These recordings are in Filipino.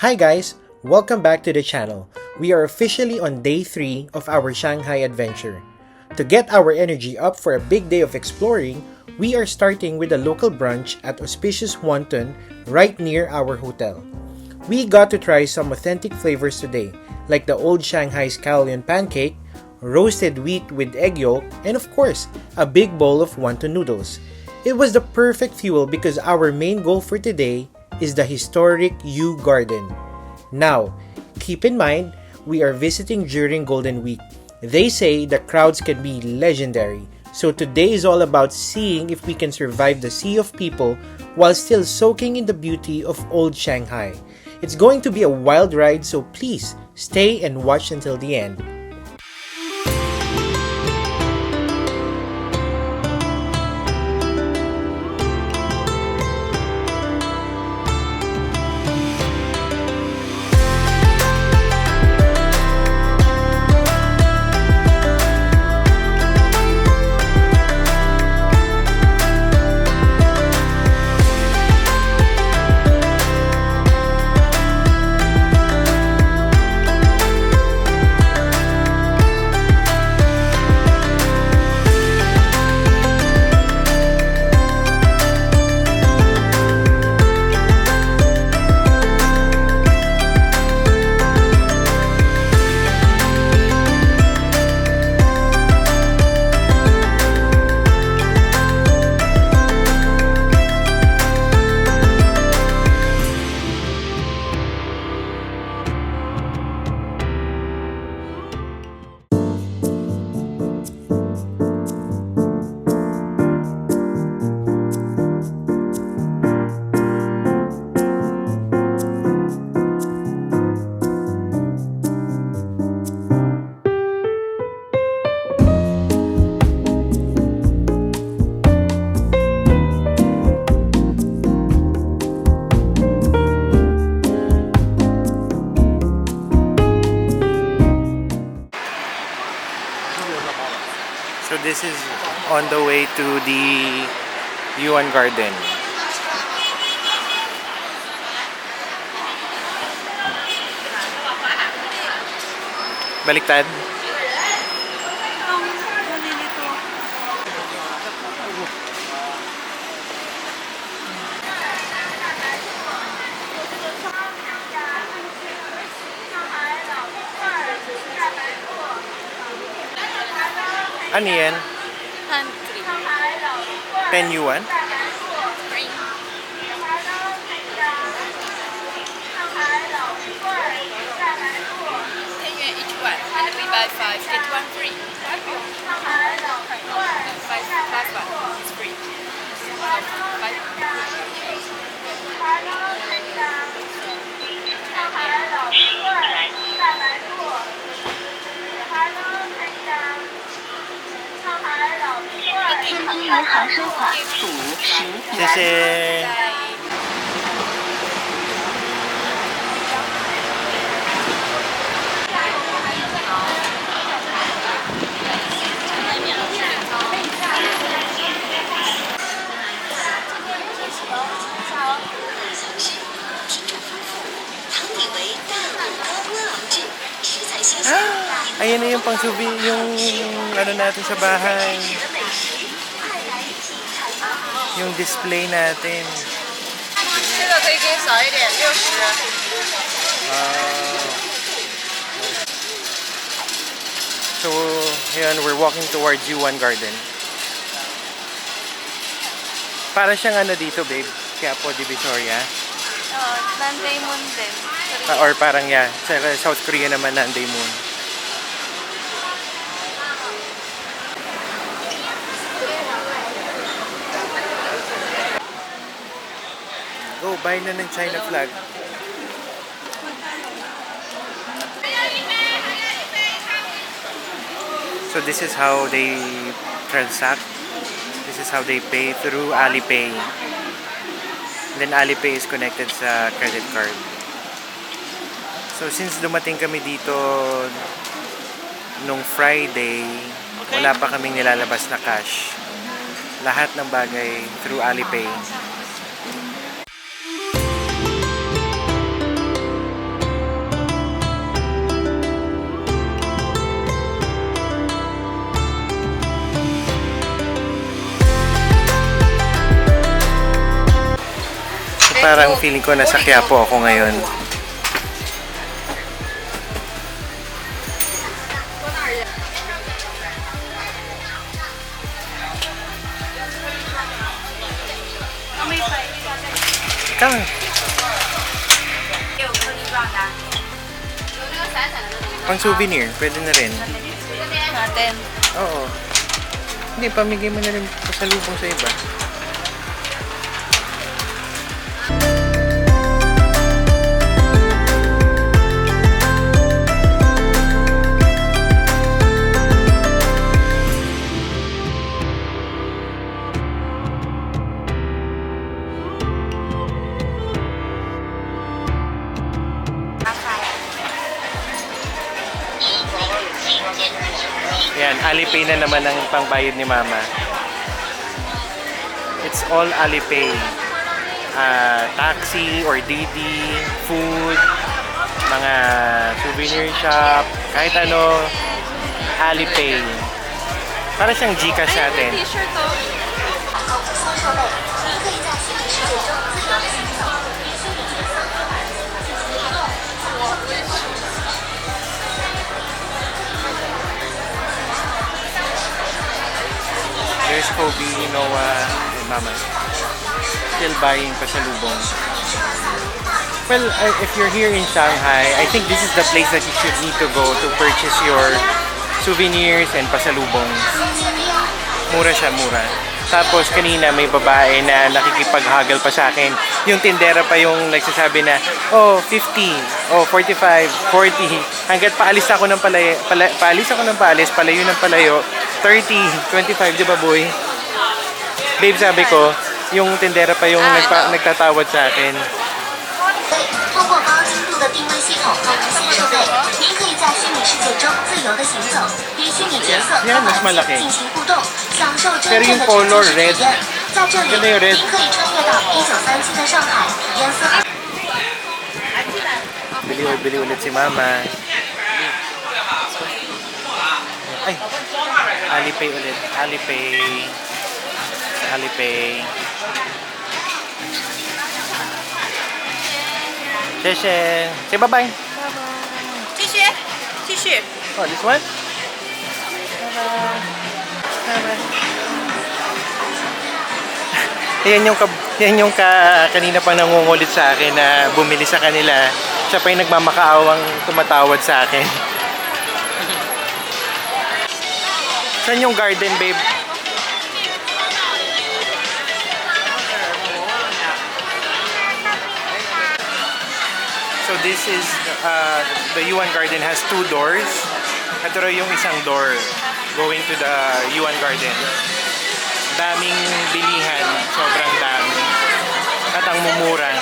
Hi guys! Welcome back to the channel. We are officially on day 3 of our Shanghai adventure. To get our energy up for a big day of exploring, we are starting with a local brunch at auspicious Wonton right near our hotel. We got to try some authentic flavors today, like the old Shanghai scallion pancake, roasted wheat with egg yolk, and of course, a big bowl of wonton noodles. It was the perfect fuel because our main goal for today is the historic Yew Garden. Now, keep in mind, we are visiting during Golden Week. They say the crowds can be legendary, so today is all about seeing if we can survive the sea of people while still soaking in the beauty of old Shanghai. It's going to be a wild ride, so please stay and watch until the end. So this is on the way to the Yuan Garden. Baliktad. Ano yan? 10 yuan? Each one, and we buy 5, get 1 free. 5 is free. Kasi ayan na yung pang-souvenir, yung ano natin sa bahay. Yung display natin. So, yun, we're walking towards Yuan Garden. Para siyang ano dito, babe? Quiapo Divisoria? Nanday Moon din. Or parang sa South Korea naman Nanday Moon. Oh, buy na ng China flag. So this is how they transact. This is how they pay through Alipay. Then Alipay is connected sa credit card. So since dumating kami dito nung Friday, wala pa kaming nilalabas na cash. Lahat ng bagay through Alipay. Parang feeling ko nasa Quiapo ako ngayon. Ikaw. Pang souvenir, pwede na rin. Natin. Oo. Hindi, pamigay mo na rin pasalubong sa iba. Yan, Alipay na naman ang pangbayad ni Mama. It's all Alipay. Taxi or Didi, food, mga souvenir shop, kahit ano, Alipay. Para siyang Gcash natin. T-shirt to. There's Kobe, Noah, and Mama. Still buying pasalubong. Well, if you're here in Shanghai, I think this is the place that you should need to go to purchase your souvenirs and pasalubong. Mura siya, mura. Tapos kanina may babae na nakikipaghagal pa sa akin. Yung tindera pa yung nagsasabi na, oh, 50, oh, 45, 40. Hanggat paalis ako ng palayo ng palayo, 30, 25, di ba boy? Babe, sabi ko, yung tindera pa yung nagtatawad sa akin. 通过高精度的定位系统和无线设备，您可以在虚拟世界中自由地行走，与虚拟角色和 Yan, mas 环 malaki. 境进行互动，享受真 Pero 正 yung 的沉 color 浸式 red. 体验。在这里， Ganda yung red. 您可以穿越到1937的上海，体验四海。 Bili ulit si Mama. Ay, Alipay ulit. Alipay. Alipay. Sheshe. Say bye-bye. 继续，继续。 Oh, this one? Yan yung kanina pa nangungulit sa akin na bumili sa kanila. Siya pa yung nagmamakaawang tumatawad sa akin. Saan yung garden, babe? So this is, the Yuan Garden has 2 doors. Ito raw yung isang door going to the Yuan Garden. Daming bilihan, sobrang dami. At ang mumura.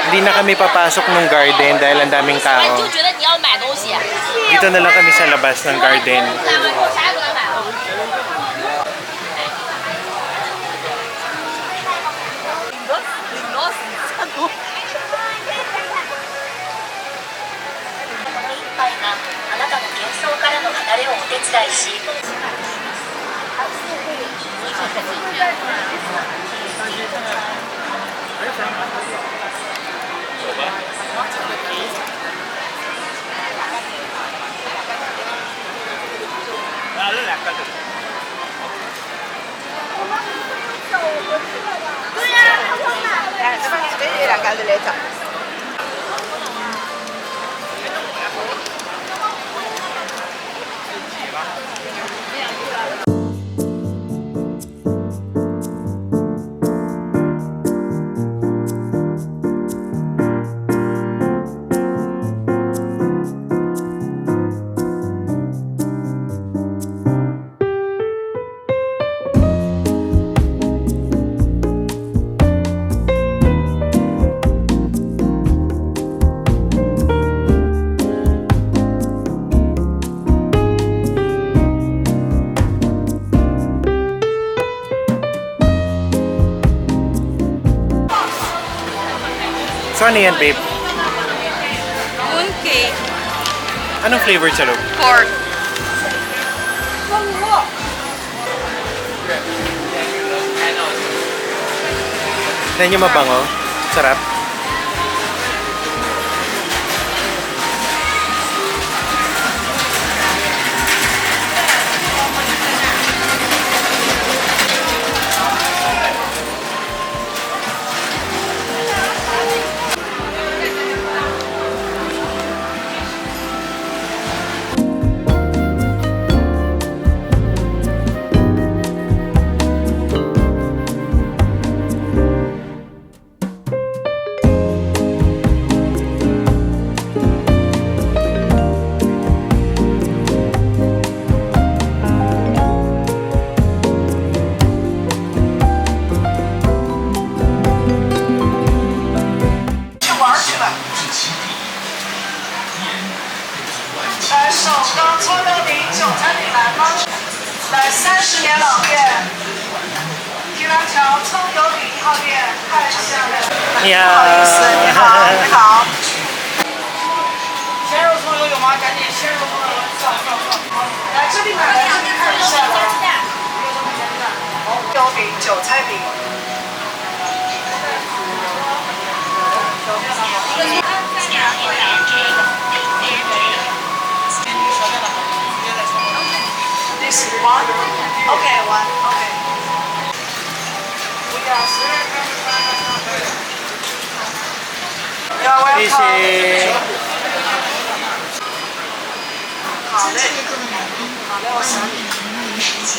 Hindi na kami papasok ng garden dahil ang daming tao. 就觉得你要买东西， Dito na lang kami sa labas ng garden. 我啥也不能买了。誰をお手伝いしSo ano yan, babe? Mooncake. Anong flavor sa loob? Pork. Tignan nyo mabango. Sarap. Yeah. 你好，你好。鲜肉葱油有吗？赶紧，鲜肉葱油上。来这里买，来这里看一下了。油饼、韭菜饼。This one, okay, one, okay. We are You're welcome. 谢谢。好的，好的，我想你停留时间。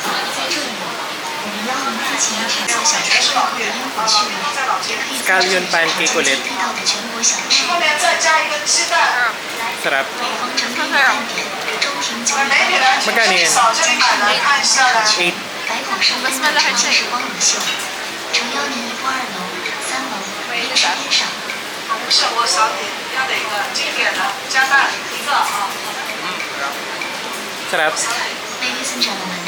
在这里，我们邀您自行乘坐小车路过烟火区域，也可以在这里 Scallion 看 pancake 到 ulit. 配套的全国小吃。后面再加一个鸡蛋。 Sarap. 北方城内饭店中庭酒美女来，magkano yan? 扫这里买来看一下来。 8. 百款商品的长期时光领袖，诚邀您1铺2楼、3楼一个时间上。不是，我扫你要哪个经典的加蛋一个啊。 Sarap. Ladies and gentlemen,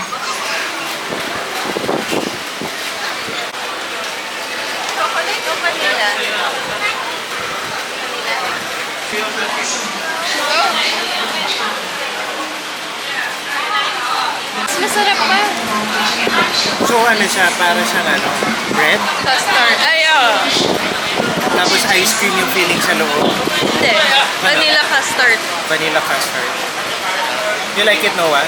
mas masarap pa. So ano siya, para siyang ano, bread, Custard. Ay, tapos ice cream yung feeling sa loob, hindi. Vanilla custard. vanilla custard. You like it, Noah?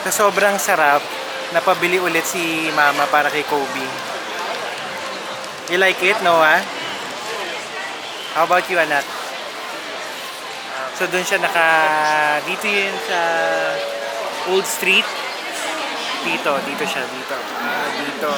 Sa sobrang sarap, napabili ulit si Mama para kay Kobe. You like it, Noah? How about you, anak? So doon siya dito yun sa Old Street. Dito siya, dito. Dito.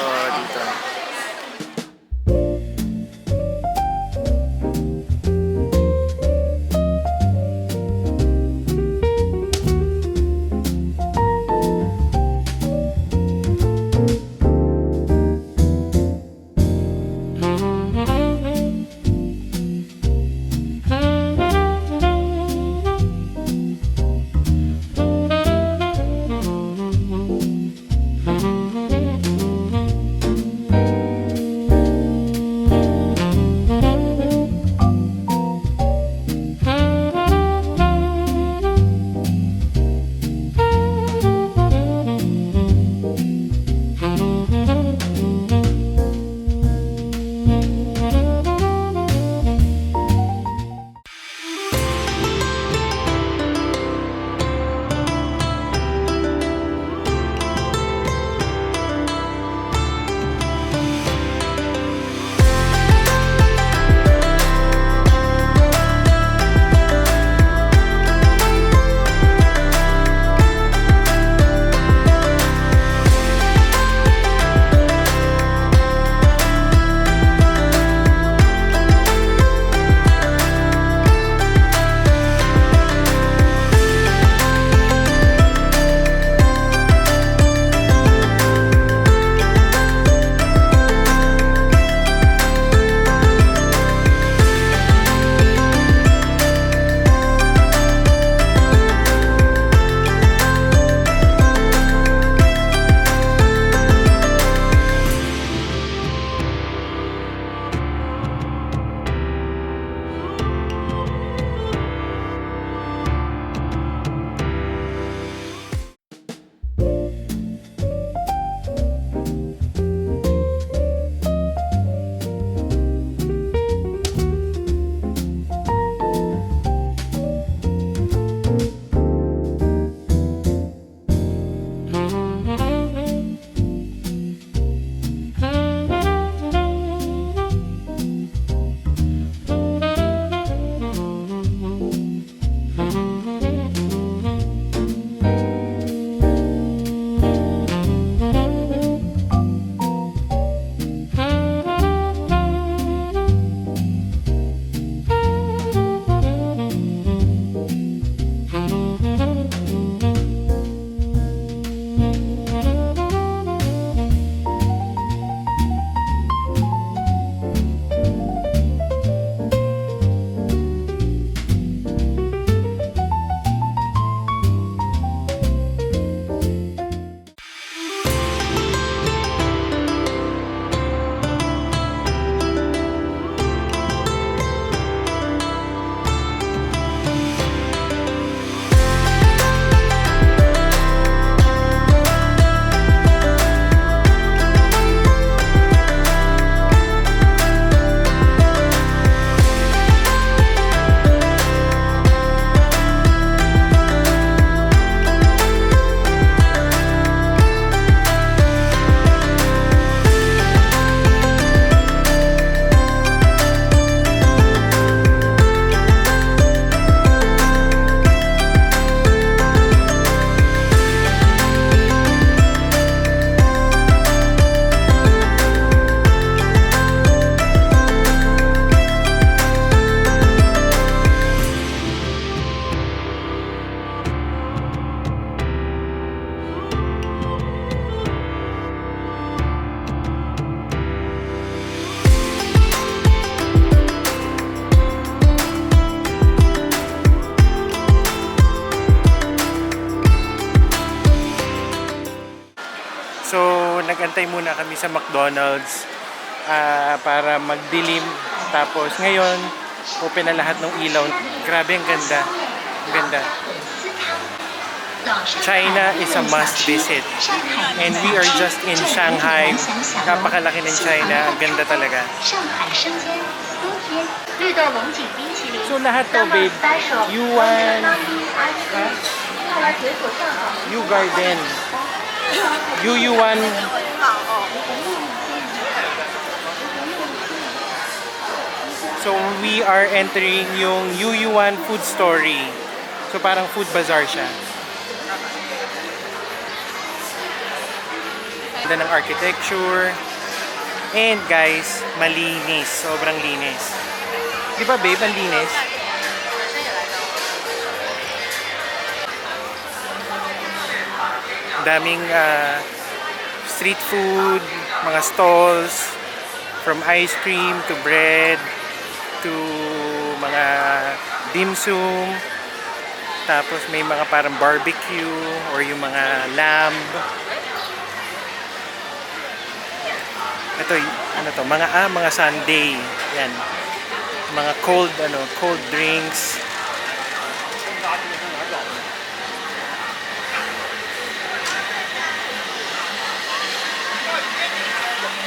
nagantay muna kami sa McDonald's para magdilim. Tapos ngayon, open na lahat ng ilaw. Grabe, ang ganda. Ang ganda. China is a must visit. And we are just in Shanghai. Napakalaki ng China. Ang ganda talaga. So lahat to, babe. Yuan. Yu Garden. Yuan. So we are entering yung Yuan Food Story. So parang food bazaar siya. Ganda ng architecture. And guys, malinis. Sobrang linis. Di ba babe, ang linis? Daming street food, mga stalls, from ice cream to bread to mga dim sum. Tapos may mga parang barbecue or yung mga lamb. Ito, ano to, mga sundae. Yan. Mga cold drinks.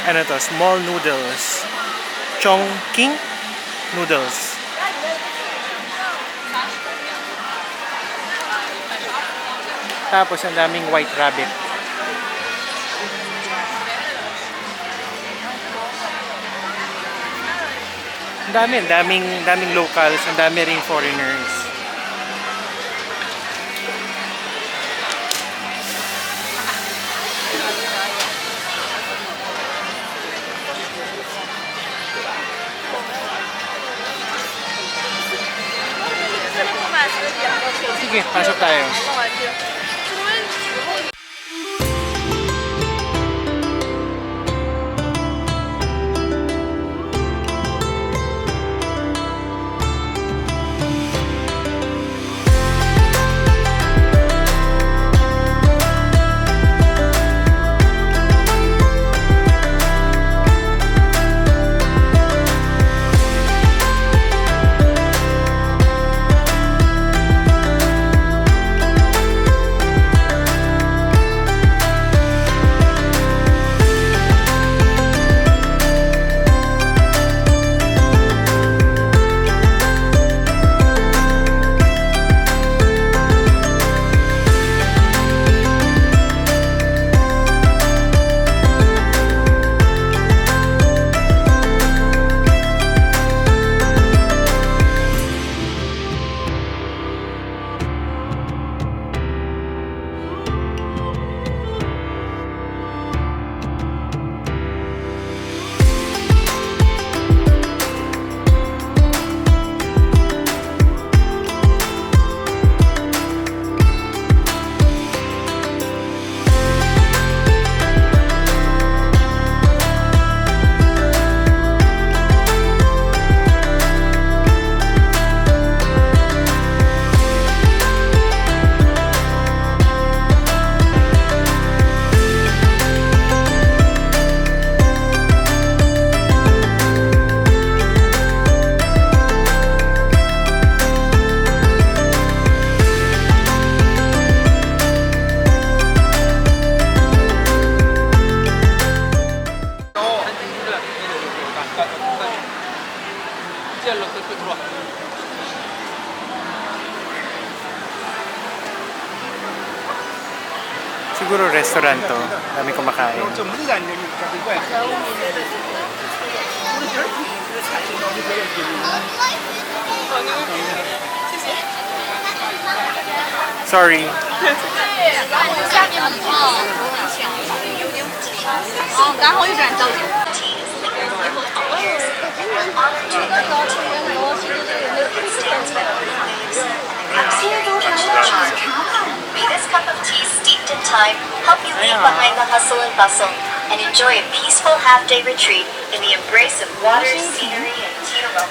Ano to, small noodles. Chongqing noodles. Tapos ang daming white rabbit. Ang daming locals, ang dami ring foreigners. Sige, pasok tayo. Siguro restaurant to. Dami kumakain. Sorry. May this cup of tea steeped in time help you leave behind the hustle and bustle and enjoy a peaceful half-day retreat in the embrace of water, scenery, and tea aroma.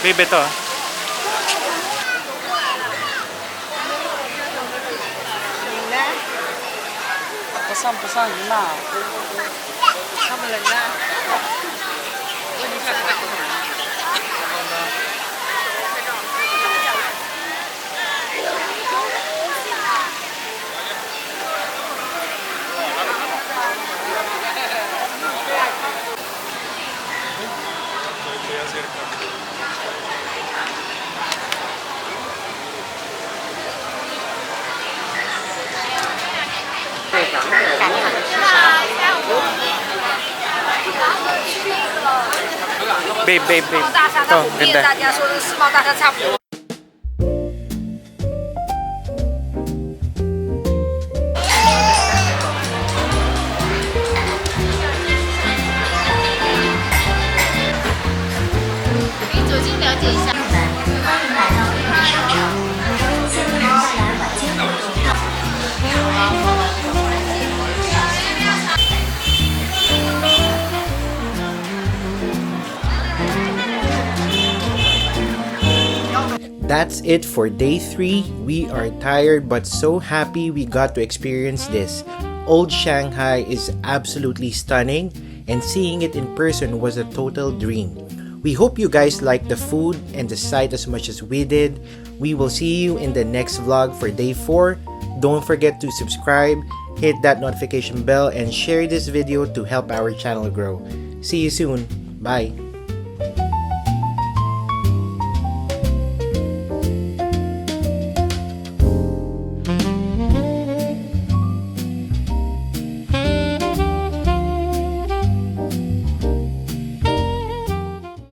Babe, ito. Pesan-pesan gimana? Babe. Ito, ganda. 大家说的世贸大厦差不多。 走近了解一下。 欢迎来到绿地商场，现为您带来晚间活动。 That's it for day 3. We are tired but so happy we got to experience this. Old Shanghai is absolutely stunning, and seeing it in person was a total dream. We hope you guys liked the food and the site as much as we did. We will see you in the next vlog for day 4. Don't forget to subscribe, hit that notification bell, and share this video to help our channel grow. See you soon. Bye.